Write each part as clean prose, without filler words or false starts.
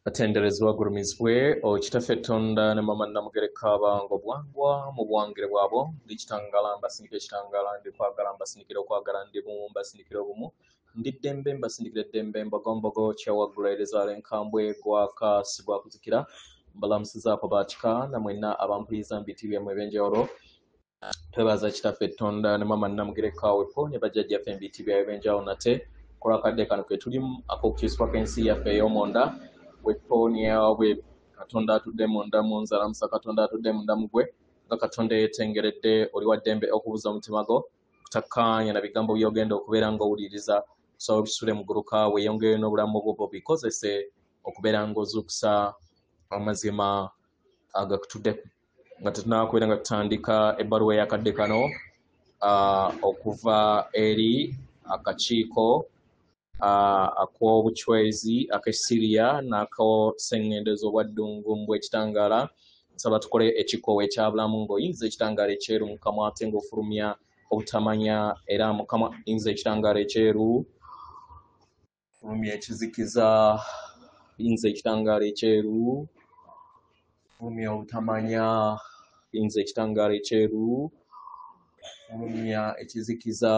Atenderezwa gurumizwe okitaffe Tonda ne mama namugereka abango bwangwa mu bwangire bwabo ndikitangala mbasindikira ekitangala ndi kwagala mbasindikira okwagala ndi bumu mbasindikira obumu ndi ddembe mbasindikira eddembe mbagombogo kyewaggulaereza lenkambwe gwaka sigwa kuzikira mbalamusizaako baatika namwenna abampuliza mbitibye mu ebyenjawulo twebaza kitaffe Tonda ne mama namugereka wepo ne bajjajjaffe mbitibye ebyenjawulo nate kulwakadde kano ke tulimu ak'okukyusibwa k'ensi yaffe ey'omonda wepooni yaabwe Katonda atudde munda mu nzala musa Katonda atudde munda mugwe nga Katonda yeetengeredde oli wa ddembe okubuza omutima gwo kutakkaanya na bigambo by'ogenda okubeera ng'owuliriza so bisule mu guluka weeyongere n'obulamu bwo bikozese okubeera ng'ozuukusa amazima agakutuddeku nga tetunaakubeera nga tutandika ebbaluwa ey'akadde kano okuva eri akakiiko ak'obuchwezi ak'Esiriya n'ako sseŋŋendezo obwa ddungu bw'ekitangaala nsaba tukole ekikoowa ekyabulamu ng'oyinza ekitangaala ekyeru mukama ate ng'ofulumya obutamanya era mukama yinza ekitangaala ekyeru fulumya ekizikiza yinza ekitangaala ekyeru fulumya obutamanya yinza ekitangaala ekyeru fulumya ekizikiza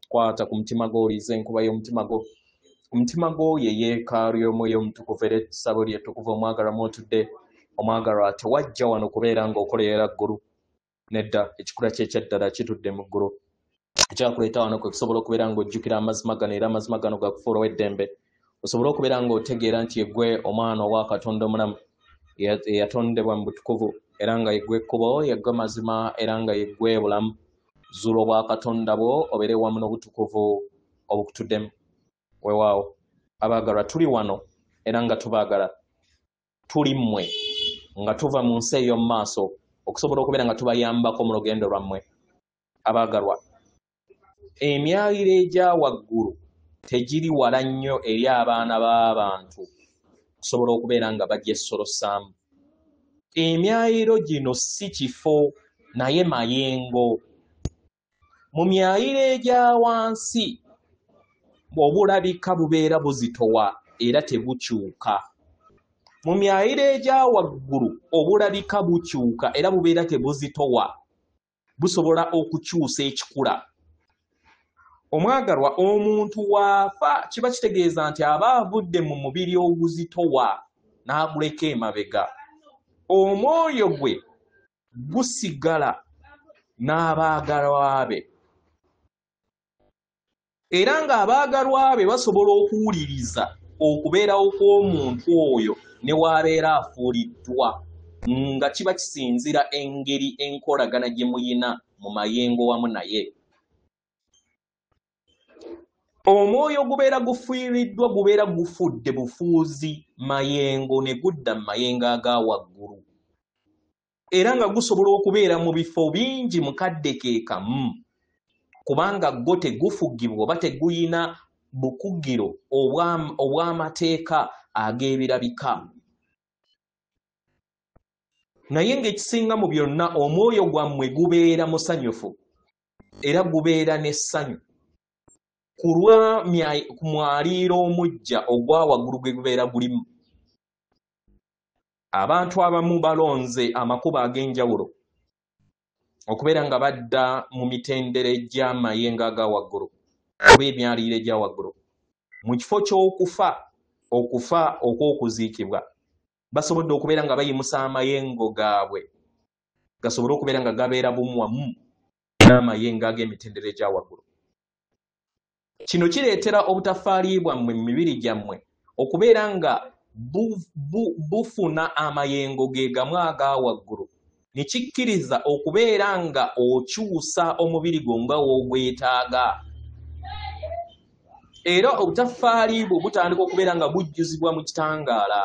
kwata ku mutima gwo olize enkuba y'omutima gwo ye yeekaalu y'omwoyo omutukuvu era essabo lyettukuvu omwagalwa mwotudde omwagalwa tewajja wano kubeera ng'okolerera ggulu nedda ekikula kye ekyaddala kitudde mu ggulu ekyakuleeta wano kwe kusobola okubeera ng'ojjukira amazima gano era amazima gano gakufuulawo eddembe osobole okubeera ng'otegeera nti yeggwe omwana owa Katonda omulamu eyatondebwa mu butukuvu era nga yeggwe ekkubo yeggwe mazima era nga yeggwe bulamu zuula obwa Katonda bwo obeere wamu n'obutukuvu obukutuddemu weewaawo abaagalwa tuli wano era nga tubaagala tuli mmwe nga tuva mu nsi ey'omu maaso okusobola okubeera nga tubayambako mu lugendo lwammwe abaagalwa emyaliro egya waggulu tegiri wala nnyo eri abaana b'abantu okusobola okubeera nga bajja essolosaamu emyaliro gino si kifo naye mayengo mu myaliro egya wansi obulabika bubeera buzitowa era tebukyuka mu myaliro egya waggulu obulabika bukyuka era bubeera tebuzitowa busobola okukyusa ekikula omwagalwa omuntu waafa kiba kitegeeza nti aba avudde mu mubiri oguzitowa n'aguleka emabega omwoyo gwe gusigala n'abaagalwa be era ng'abaagalwa be basobola okuwuliriza okubeerawo kw'omuntu oyo ne waabeera afuuliddwa nga kiba kisinzira engeri enkolagana gye muyina mu mayengo wamu naye omwoyo gubeera gufiiriddwa gubeera gufudde bufuuzi mayengo ne gudda mu mayengo aga waggulu era nga gusobola okubeera mu bifo bingi mu kadde ke kamu kubanga gwo tegufugibwa oba teguyina bukugiro obw'amateeka ag'ebirabika naye ng'ekisinga mu byonna omwoyo gwammwe gubeera musanyufu era gubeera n'essanyu ku lwa mwaliiro omujja ogwa waggulu gwe gubeera gulimu abantu abamu balonze amakubo ag'enjawulo okubeera nga badda mu mitendera egy'amayengo aga waggulu oba emyaliiro egya waggulu mu kifo ky'okufa okufa okw'okuziikibwa basobodde okubeera nga bayimusa amayengo gaabwe gasobole okubeera nga gabeera bumu wamu n'amayengo ag'emitendera egya waggulu kino kireetera obutafaali bwammwe mu mibiri gyammwe okubeera nga bufuna amayengo ge gamu aga waggulu ne kikkiriza okubeera nga okyusa omubiri gwo nga woogwetaaga era obutafaali bwo butandika okubeera nga bujjuzibwa mu kitangaala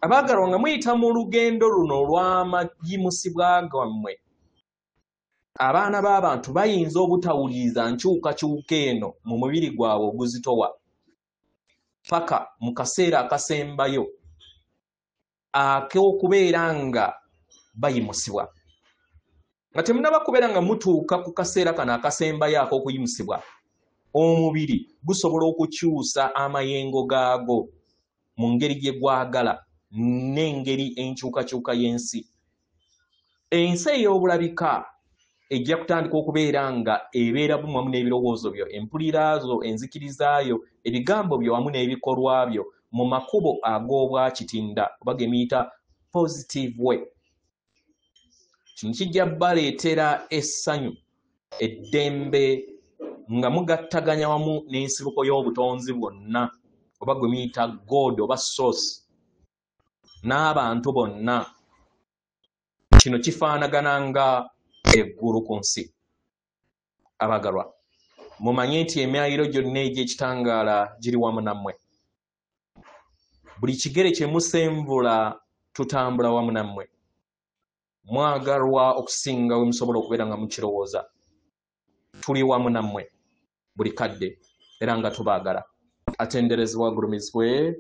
abaagalwa nga muyita mu lugendo luno olw'amayimusibwa gammwe abaana b'abantu bayinza obutawuliriza nkyukakyuka eno mu mubiri gwabwe oguzitowa paka mu kaseera akasembayo ak'okubeera nga bayimusibwa nga temunaba kubeera nga mutuuka ku kaseera kano akasembayo ak'okuyimusibwa omubiri gusobola okukyusa amayengo gaago mu ngeri gye gwagala n'engeri enkyukakyuka y'ensi. Ensi ey'obulabika ejja kutandika okubeera nga ebeera bumu wamu n'ebirowoozo byo, empulira zo, enzikirizayo, ebigambo byo wamu n'ebikolwa byo mu makubo ag'obwakitinda oba ge muyita positive way. Kino kijja baleetera essanyu, eddembe, nga mugattaganya wamu n'ensibuko y'obutonzi bwonna oba gwe muyita God oba source n'abantu bonna. Kino kifaanagana nga eggulu ku nsi. Abagalwa, mumanye nti emyayiro gyonna egy'ekitangaala giri wamu nammwe. Buli kigere kye musemvula tutambula wamu nammwe. Mwagalwa okusinga we musobola okubeera nga mukirowooza. Tuli wamu nammwe buli kadde era nga tubaagala. Atenderezebwa agulumizibwe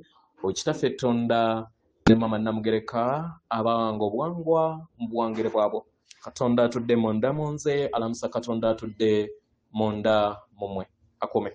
Kitaffe Katonda ne Maama Namugereka abawanga obuwangwa mu buwangire bwabwo. Katonda atudde munda mu nze, alamusa Katonda atudde munda mu mmwe. Akume.